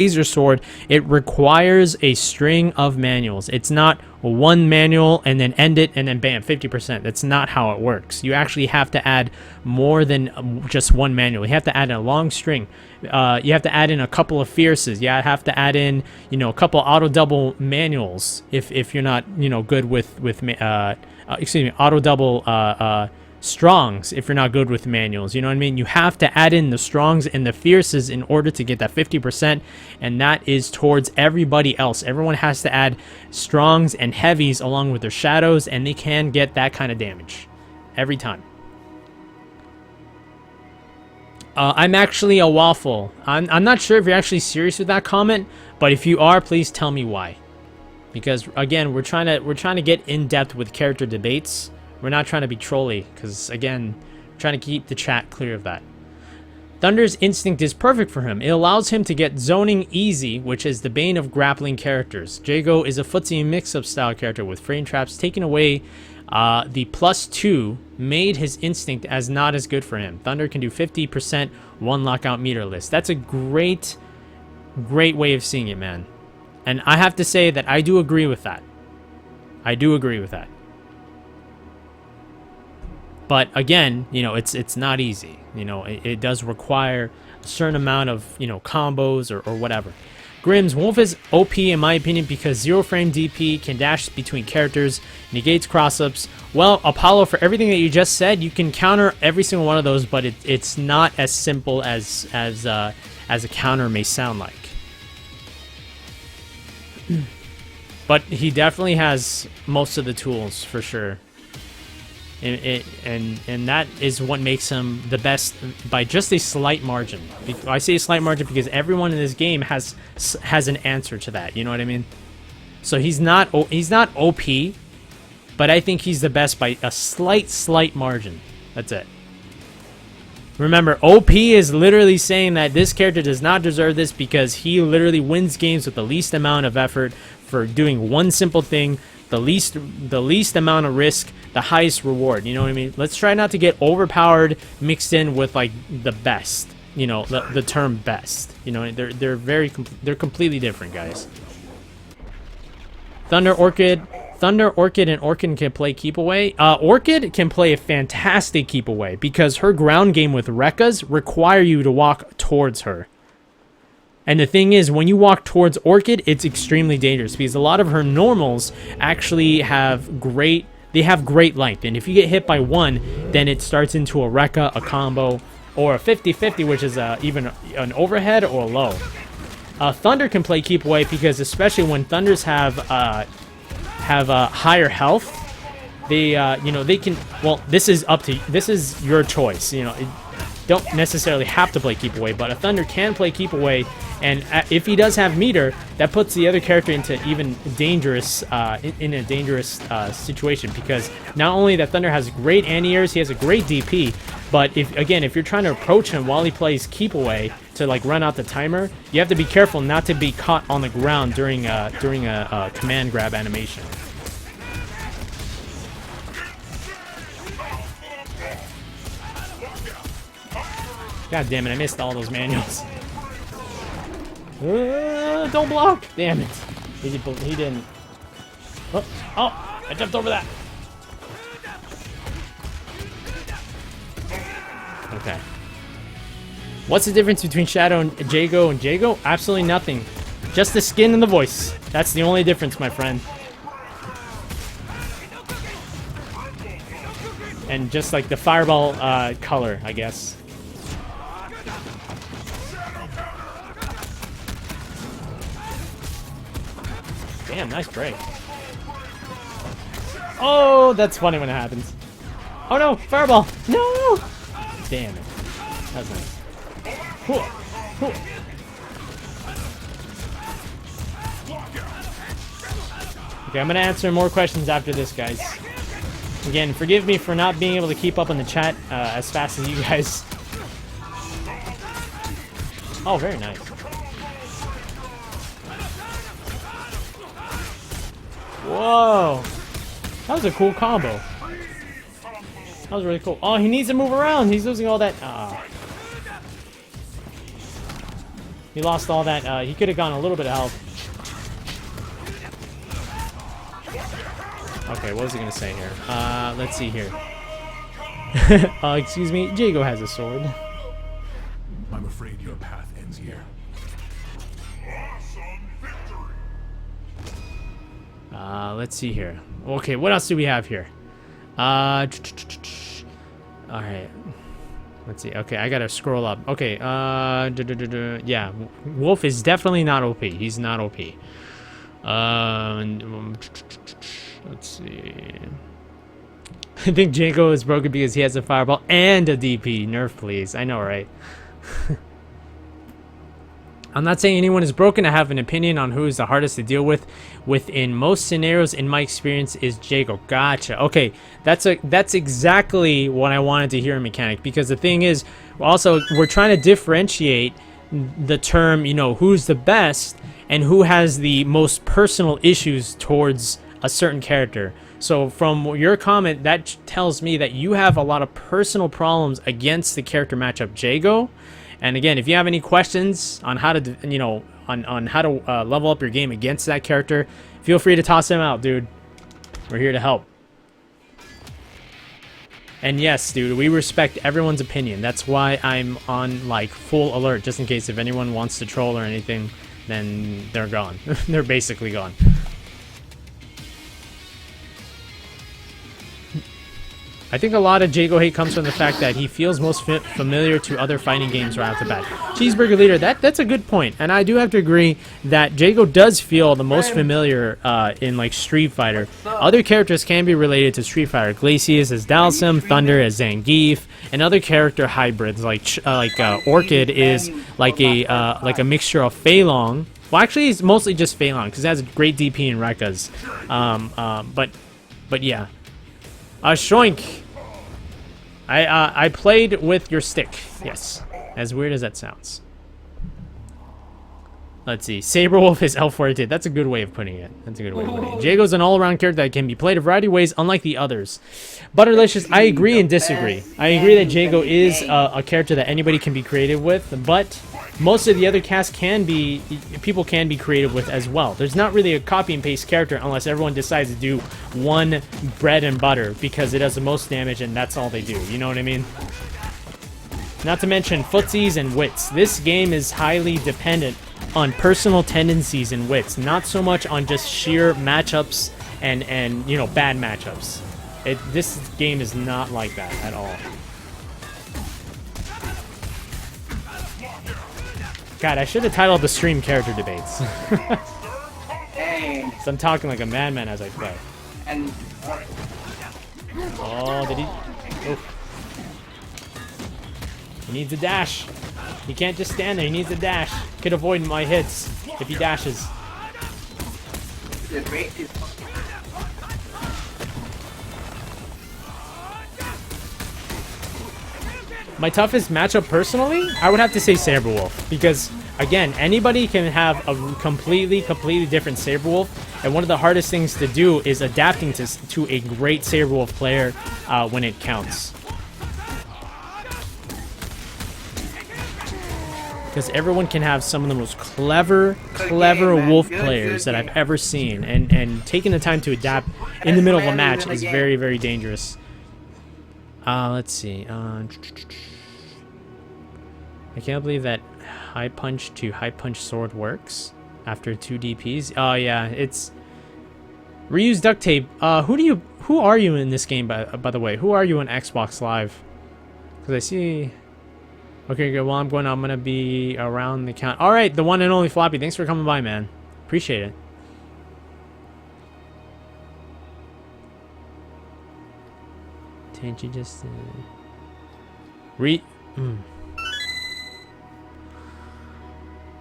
laser sword, it requires a string of manuals. It's not one manual and then end it and then bam, 50%. That's not how it works. You actually have to add more than just one manual. You have to add in a long string. You have to add in a couple of fierces. You have to add in, you know, a couple auto double manuals if you're not, you know, good with auto double strongs if you're not good with manuals. You know what I mean? You have to add in the strongs and the fierces in order to get that 50%, and that is towards everybody else. Everyone has to add strongs and heavies along with their shadows, and they can get that kind of damage every time. I'm actually a waffle. I'm not sure if you're actually serious with that comment, but if you are, please tell me why. Because again, we're trying to get in depth with character debates. We're not trying to be trolly, because again, we're trying to keep the chat clear of that. Thunder's instinct is perfect for him. It allows him to get zoning easy, which is the bane of grappling characters. Jago is a footsie mix-up style character with frame traps. Taking away the +2 made his instinct as not as good for him. Thunder can do 50% one lockout meter list. That's a great way of seeing it, man. And I have to say that I do agree with that. I do agree with that. But again, you know, it's not easy. You know, it does require a certain amount of, you know, combos or whatever. Grimm's Wolf is OP in my opinion because 0 frame DP can dash between characters, negates cross-ups. Well, Apollo, for everything that you just said, you can counter every single one of those, but it's not as simple as a counter may sound like. But he definitely has most of the tools for sure. And that is what makes him the best by just a slight margin. I say a slight margin because everyone in this game has an answer to that. You know what I mean? So he's not OP, but I think he's the best by a slight margin. That's it. Remember, OP is literally saying that this character does not deserve this because he literally wins games with the least amount of effort for doing one simple thing, the least amount of risk, the highest reward. You know what I mean? Let's try not to get overpowered mixed in with like the best. You know, the term best. You know, they're completely different, guys. Thunder, Orchid, and Orchid can play keep away. Orchid can play a fantastic keep away because her ground game with Rekkas require you to walk towards her. And the thing is, when you walk towards Orchid, it's extremely dangerous because a lot of her normals actually have great length. And if you get hit by one, then it starts into a Rekka, a combo, or a 50-50, which is even an overhead or a low. Thunder can play keep away because especially when Thunders have higher health, they you know, they can. Well, this is your choice. You know, don't necessarily have to play keep away, but a Thunder can play keep away, and if he does have meter, that puts the other character into even dangerous in a dangerous situation because not only that Thunder has great anti-airs, he has a great DP, but if you're trying to approach him while he plays keep away to like run out the timer, you have to be careful not to be caught on the ground during a command grab animation. God damn it, I missed all those manuals. Don't block! Damn it. He didn't. Oh, I jumped over that. Okay. What's the difference between Shadow and Jago? Absolutely nothing. Just the skin and the voice. That's the only difference, my friend. And just like the fireball color, I guess. Damn, nice break. Oh, that's funny when it happens. Oh no, fireball! No! Damn it. That was nice. Cool. Cool. Okay, I'm gonna answer more questions after this, guys. Again, forgive me for not being able to keep up on the chat as fast as you guys. Oh, very nice. Whoa! That was a cool combo. That was really cool. Oh, he needs to move around. He's losing all that. He He lost all that. He could have gone a little bit of health. Okay, what was he gonna say here? Let's see here. Excuse me, Jago has a sword. I'm afraid your path ends here. Let's see here. Okay, what else do we have here? All right. Let's see. Okay, I gotta scroll up. Okay. Yeah, Wolf is definitely not OP. He's not OP. Let's see. I think Jago is broken because he has a fireball and a DP. Nerf, please. I know, right? I'm not saying anyone is broken. I have an opinion on who is the hardest to deal with. Within most scenarios, in my experience, is Jago. Gotcha. Okay, that's exactly what I wanted to hear in mechanic. Because the thing is, also we're trying to differentiate the term, you know, who's the best and who has the most personal issues towards a certain character. So from your comment, that tells me that you have a lot of personal problems against the character matchup Jago. And again, if you have any questions on how to, you know, on how to level up your game against that character, feel free to toss them out, dude. We're here to help. And yes, dude, we respect everyone's opinion. That's why I'm on, like, full alert, just in case if anyone wants to troll or anything, then they're gone. They're basically gone. I think a lot of Jago hate comes from the fact that he feels most familiar to other fighting games right off the bat. Cheeseburger Leader, that's a good point, and I do have to agree that Jago does feel the most familiar in like Street Fighter. Other characters can be related to Street Fighter. Glacius as Dalsum, Thunder as Zangief, and other character hybrids like Orchid is like a mixture of Fei Long. Well, actually, it's mostly just Fei Long because it has great DP and Rekkas. But yeah. Shoink. I played with your stick. Yes. As weird as that sounds. Let's see. Saberwolf is L4 That's a good way of putting it. That's a good way of putting it. Jago's an all-around character that can be played a variety of ways, unlike the others. Butterlicious, I agree and disagree. I agree that Jago is a character that anybody can be creative with, but most of the other casts people can be creative with as well. There's not really a copy and paste character unless everyone decides to do one bread and butter because it does the most damage and that's all they do. You know what I mean? Not to mention footsies and wits. This game is highly dependent on personal tendencies and wits, not so much on just sheer matchups and you know, bad matchups. This game is not like that at all. God, I should have titled the stream Character Debates. So I'm talking like a madman as I play. Oh, did he? Oof. He needs a dash. He can't just stand there. He needs a dash. Could avoid my hits if he dashes. My toughest matchup personally, I would have to say Saberwolf. Because, again, anybody can have a completely different Saberwolf. And one of the hardest things to do is adapting to a great Saberwolf player when it counts. Because everyone can have some of the most clever wolf players that I've ever seen. And taking the time to adapt in the middle of a match is very, very dangerous. Let's see. I can't believe that high punch to high punch sword works after 2 DPs. Oh yeah, it's reuse duct tape. Who are you in this game by the way? Who are you on Xbox Live? Because I see. Okay, good. Well, I'm gonna be around the count. All right, the one and only Floppy. Thanks for coming by, man. Appreciate it. Can't you just read?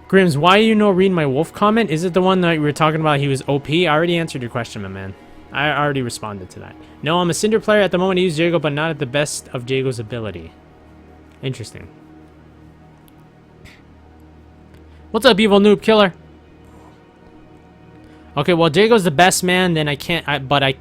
Grims, why you no read my wolf comment? Is it the one that we were talking about? He was OP. I already answered your question, my man. I already responded to that. No, I'm a Cinder player at the moment. I use Jago, but not at the best of Jago's ability. Interesting. What's up, evil noob killer? Okay, well, Jago's the best man. Then I can't. But I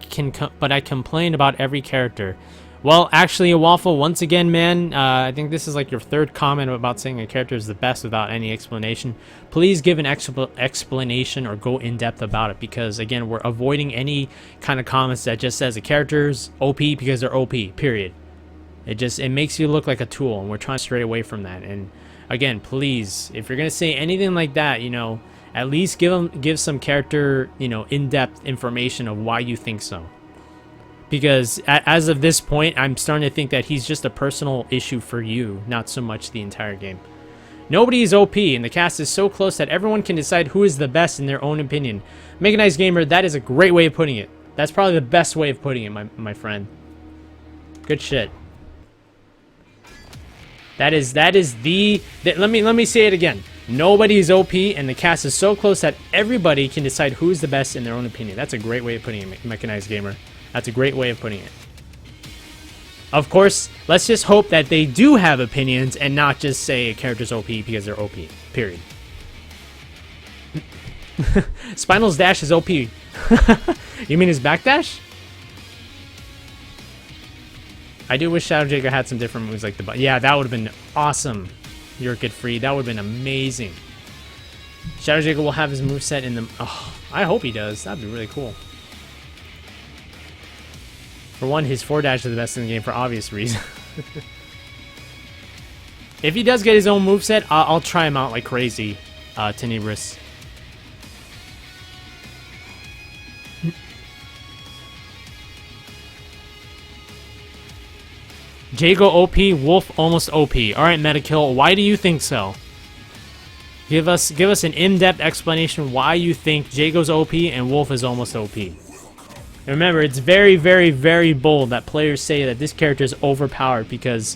complain about every character. Well, actually, a waffle. Once again, man, I think this is like your third comment about saying a character is the best without any explanation. Please give an explanation or go in depth about it, because again, we're avoiding any kind of comments that just says a character's OP because they're OP. Period. It makes you look like a tool, and we're trying to stray away from that. And again, please, if you're gonna say anything like that, you know, at least give some character, you know, in-depth information of why you think so. Because as of this point, I'm starting to think that he's just a personal issue for you, not so much the entire game. Nobody is OP, and the cast is so close that everyone can decide who is the best in their own opinion. Mechanized Gamer, that is a great way of putting it. That's probably the best way of putting it, my friend. Good shit. Let me say it again. Nobody is OP, and the cast is so close that everybody can decide who is the best in their own opinion. That's a great way of putting it, Mechanized Gamer. That's a great way of putting it. Of course, let's just hope that they do have opinions and not just say a character's OP because they're OP. Period. Spinal's dash is OP. You mean his backdash? I do wish Shadow Jager had some different moves like the... Yeah, that would have been awesome. You're Get Free. That would have been amazing. Shadow Jager will have his moveset in the... Oh, I hope he does. That'd be really cool. For one, his 4-dash is the best in the game for obvious reasons. If he does get his own moveset, I'll try him out like crazy, Tenebris. Jago OP, Wolf almost OP. Alright, Metakill, why do you think so? Give us an in-depth explanation why you think Jago's OP and Wolf is almost OP. And remember, it's very, very, very bold that players say that this character is overpowered, because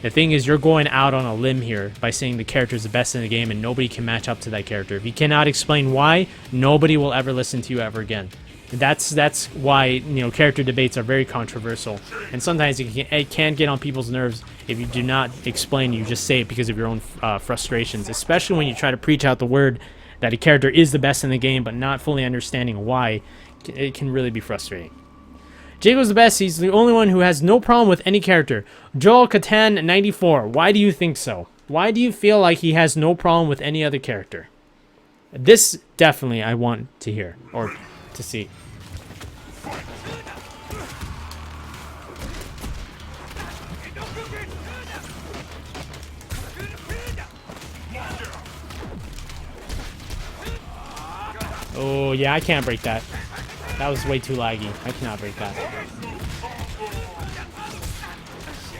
the thing is, you're going out on a limb here by saying the character is the best in the game and nobody can match up to that character. If you cannot explain why, nobody will ever listen to you ever again. That's why, you know, character debates are very controversial, and sometimes it can get on people's nerves if you do not explain. You just say it because of your own frustrations, especially when you try to preach out the word that a character is the best in the game but not fully understanding why. It can really be frustrating. Jago's the best. He's the only one who has no problem with any character. Joel Catan 94. Why do you think so? Why do you feel like he has no problem with any other character? This definitely I want to hear or to see. Oh yeah, I can't break that. That was way too laggy. I cannot break that.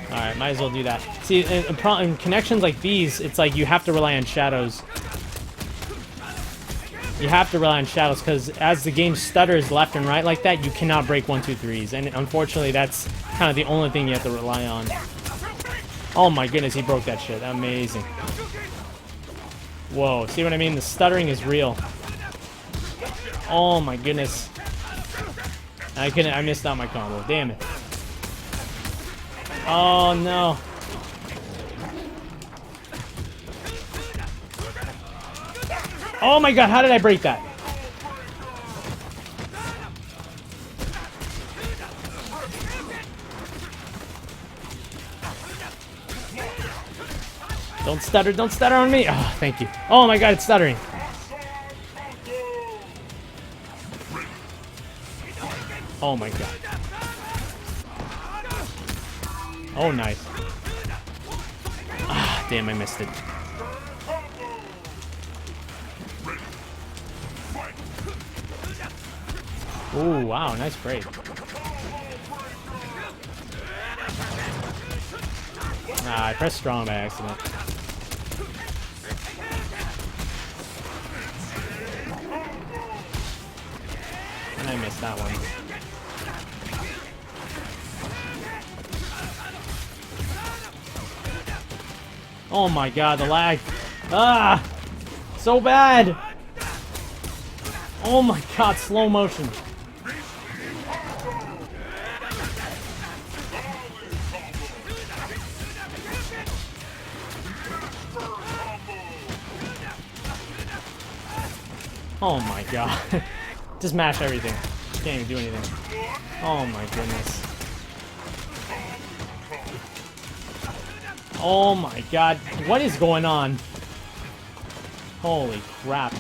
Alright, might as well do that. See, in connections like these, it's like you have to rely on shadows. You have to rely on shadows, because as the game stutters left and right like that, you cannot break 1, 2, 3s. And unfortunately, that's kind of the only thing you have to rely on. Oh my goodness, he broke that shit. Amazing. Whoa, see what I mean? The stuttering is real. Oh my goodness. I missed out my combo. Damn it. Oh no. Oh my god, how did I break that? Don't stutter on me. Oh, thank you. Oh my god, it's stuttering. Oh my god. Oh, nice. Ah, damn, I missed it. Ooh, wow, nice break. Ah, I pressed strong by accident. And I missed that one. Oh my god, the lag. Ah! So bad! Oh my god, slow motion. Oh my god. Just mash everything. Can't even do anything. Oh my goodness. Oh my god. What is going on? Holy crap.